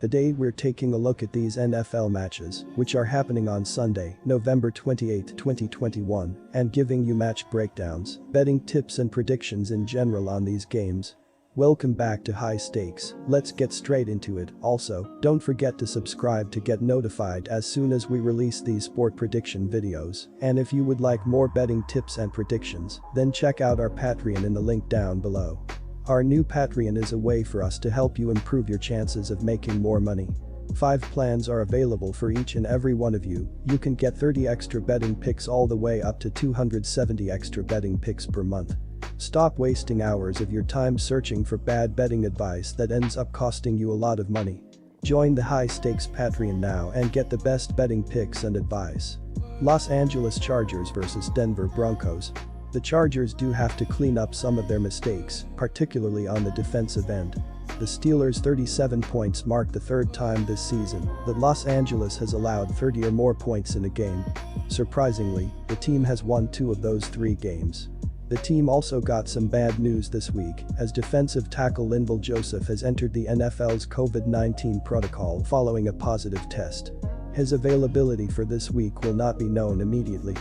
Today we're taking a look at these NFL matches, which are happening on Sunday, November 28, 2021, and giving you match breakdowns, betting tips and predictions in general on these games. Welcome back to High Stakes, let's get straight into it. Also, don't forget to subscribe to get notified as soon as we release these sport prediction videos, and if you would like more betting tips and predictions, then check out our Patreon in the link down below. Our new Patreon is a way for us to help you improve your chances of making more money. 5 plans are available for each and every one of you. You can get 30 extra betting picks all the way up to 270 extra betting picks per month. Stop wasting hours of your time searching for bad betting advice that ends up costing you a lot of money. Join the High Stakes Patreon now and get the best betting picks and advice. Los Angeles Chargers vs Denver Broncos. The Chargers do have to clean up some of their mistakes, particularly on the defensive end. The Steelers' 37 points mark the third time this season that Los Angeles has allowed 30 or more points in a game. Surprisingly, the team has won 2 of those 3 games. The team also got some bad news this week, as defensive tackle Linval Joseph has entered the NFL's COVID-19 protocol following a positive test. His availability for this week will not be known immediately.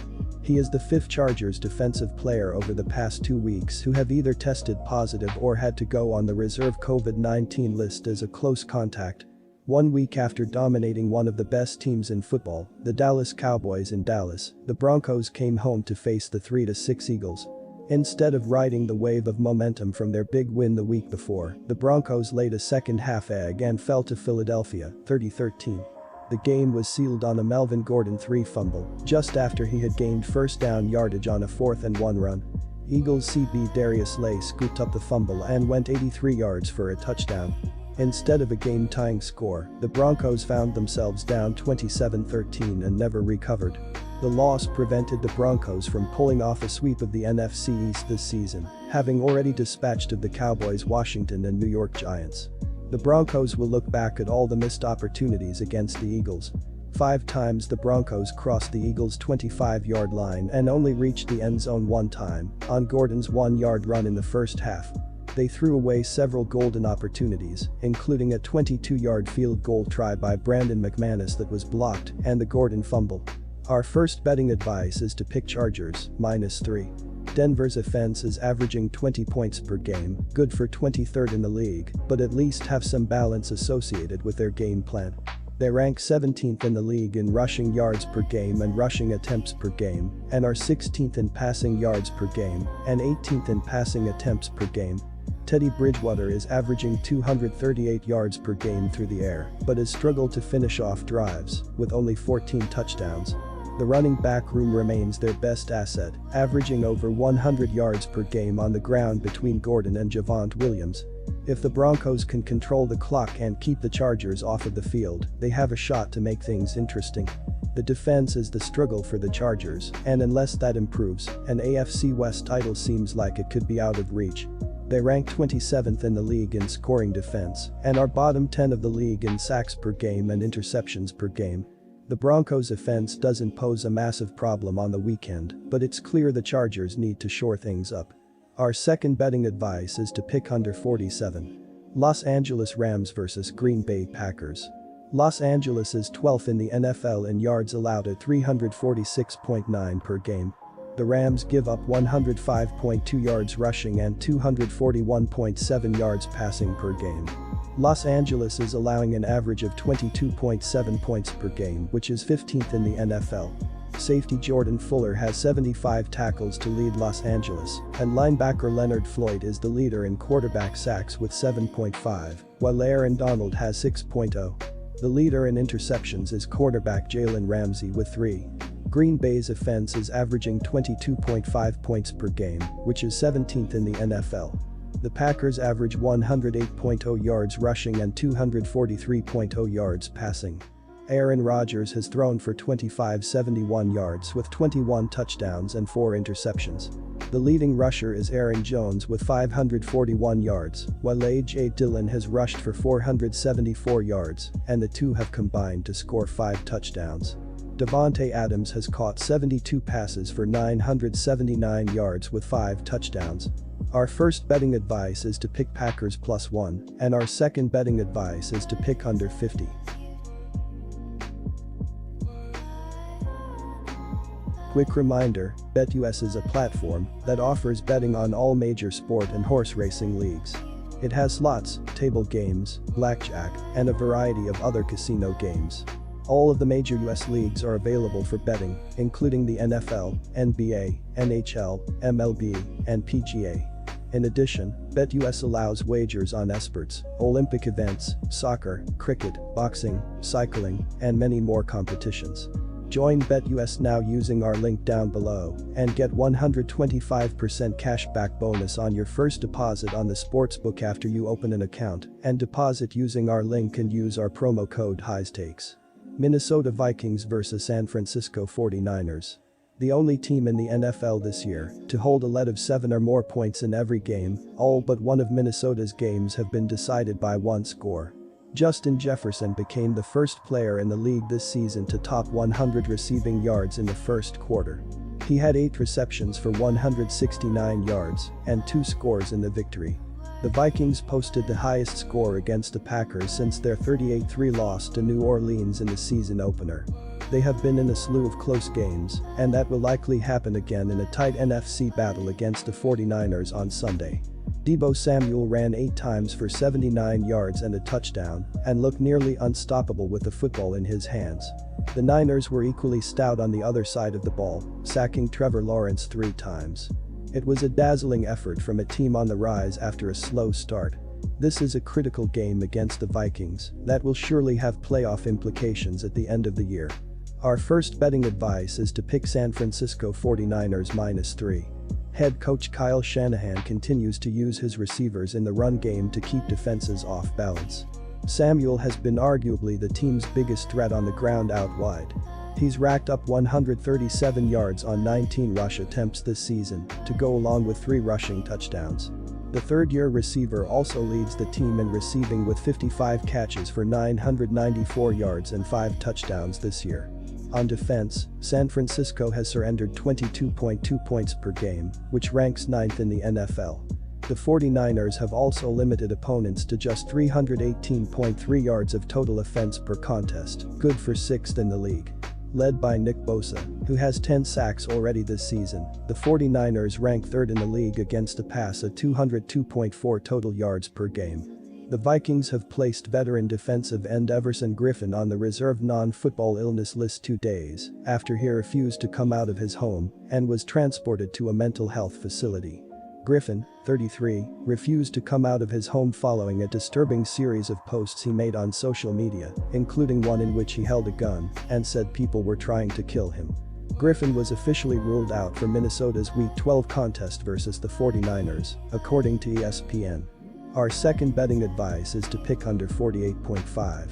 He is the 5th Chargers defensive player over the past 2 weeks who have either tested positive or had to go on the reserve COVID-19 list as a close contact. 1 week after dominating one of the best teams in football, the Dallas Cowboys in Dallas, the Broncos came home to face the 3-6 Eagles. Instead of riding the wave of momentum from their big win the week before, the Broncos laid a second-half egg and fell to Philadelphia, 30-13. The game was sealed on a Melvin Gordon 3 fumble, just after he had gained first down yardage on a 4th and 1 run. Eagles CB Darius Slay scooped up the fumble and went 83 yards for a touchdown. Instead of a game-tying score, the Broncos found themselves down 27-13 and never recovered. The loss prevented the Broncos from pulling off a sweep of the NFC East this season, having already dispatched of the Cowboys, Washington and New York Giants. The Broncos will look back at all the missed opportunities against the Eagles. 5 times the Broncos crossed the Eagles' 25-yard line and only reached the end zone 1 time, on Gordon's 1-yard run in the first half. They threw away several golden opportunities, including a 22-yard field goal try by Brandon McManus that was blocked and the Gordon fumble. Our first betting advice is to pick Chargers, -3. Denver's offense is averaging 20 points per game, good for 23rd in the league, but at least have some balance associated with their game plan. They rank 17th in the league in rushing yards per game and rushing attempts per game, and are 16th in passing yards per game and 18th in passing attempts per game. Teddy Bridgewater is averaging 238 yards per game through the air, but has struggled to finish off drives, with only 14 touchdowns. The running back room remains their best asset, averaging over 100 yards per game on the ground between Gordon and Javonte Williams. If the Broncos can control the clock and keep the Chargers off of the field, they have a shot to make things interesting. The defense is the struggle for the Chargers, and unless that improves, an AFC West title seems like it could be out of reach. They rank 27th in the league in scoring defense, and are bottom 10 of the league in sacks per game and interceptions per game. The Broncos' offense doesn't pose a massive problem on the weekend, but it's clear the Chargers need to shore things up. Our second betting advice is to pick under 47. Los Angeles Rams vs Green Bay Packers. Los Angeles is 12th in the NFL in yards allowed at 346.9 per game. The Rams give up 105.2 yards rushing and 241.7 yards passing per game. Los Angeles is allowing an average of 22.7 points per game, which is 15th in the NFL. Safety Jordan Fuller has 75 tackles to lead Los Angeles, and linebacker Leonard Floyd is the leader in quarterback sacks with 7.5, while Aaron Donald has 6.0. The leader in interceptions is quarterback Jalen Ramsey with 3. Green Bay's offense is averaging 22.5 points per game, which is 17th in the NFL. The Packers average 108.0 yards rushing and 243.0 yards passing. Aaron Rodgers has thrown for 2,571 yards with 21 touchdowns and 4 interceptions. The leading rusher is Aaron Jones with 541 yards, while A.J. Dillon has rushed for 474 yards, and the two have combined to score 5 touchdowns. Davante Adams has caught 72 passes for 979 yards with 5 touchdowns. Our first betting advice is to pick Packers +1, and our second betting advice is to pick under 50. Quick reminder, BetUS is a platform that offers betting on all major sport and horse racing leagues. It has slots, table games, blackjack, and a variety of other casino games. All of the major US leagues are available for betting, including the NFL, NBA, NHL, MLB, and PGA. In addition, BetUS allows wagers on esports, Olympic events, soccer, cricket, boxing, cycling, and many more competitions. Join BetUS now using our link down below and get 125% cashback bonus on your first deposit on the sportsbook after you open an account and deposit using our link and use our promo code HIGHSTAKES. Minnesota Vikings vs San Francisco 49ers. The only team in the NFL this year to hold a lead of 7 or more points in every game, all but one of Minnesota's games have been decided by one score. Justin Jefferson became the first player in the league this season to top 100 receiving yards in the first quarter. He had 8 receptions for 169 yards and 2 scores in the victory. The Vikings posted the highest score against the Packers since their 38-3 loss to New Orleans in the season opener. They have been in a slew of close games, and that will likely happen again in a tight NFC battle against the 49ers on Sunday. Deebo Samuel ran 8 times for 79 yards and a touchdown and looked nearly unstoppable with the football in his hands. The Niners were equally stout on the other side of the ball, sacking Trevor Lawrence 3 times. It was a dazzling effort from a team on the rise after a slow start. This is a critical game against the Vikings that will surely have playoff implications at the end of the year. Our first betting advice is to pick San Francisco 49ers -3. Head coach Kyle Shanahan continues to use his receivers in the run game to keep defenses off balance. Samuel has been arguably the team's biggest threat on the ground out wide. He's racked up 137 yards on 19 rush attempts this season to go along with 3 rushing touchdowns. The third-year receiver also leads the team in receiving with 55 catches for 994 yards and 5 touchdowns this year. On defense, San Francisco has surrendered 22.2 points per game, which ranks 9th in the NFL. The 49ers have also limited opponents to just 318.3 yards of total offense per contest, good for 6th in the league. Led by Nick Bosa, who has 10 sacks already this season, the 49ers rank 3rd in the league against the pass at 202.4 total yards per game. The Vikings have placed veteran defensive end Everson Griffin on the reserve non-football illness list 2 days after he refused to come out of his home and was transported to a mental health facility. Griffin, 33, refused to come out of his home following a disturbing series of posts he made on social media, including one in which he held a gun and said people were trying to kill him. Griffin was officially ruled out for Minnesota's Week 12 contest versus the 49ers, according to ESPN. Our second betting advice is to pick under 48.5.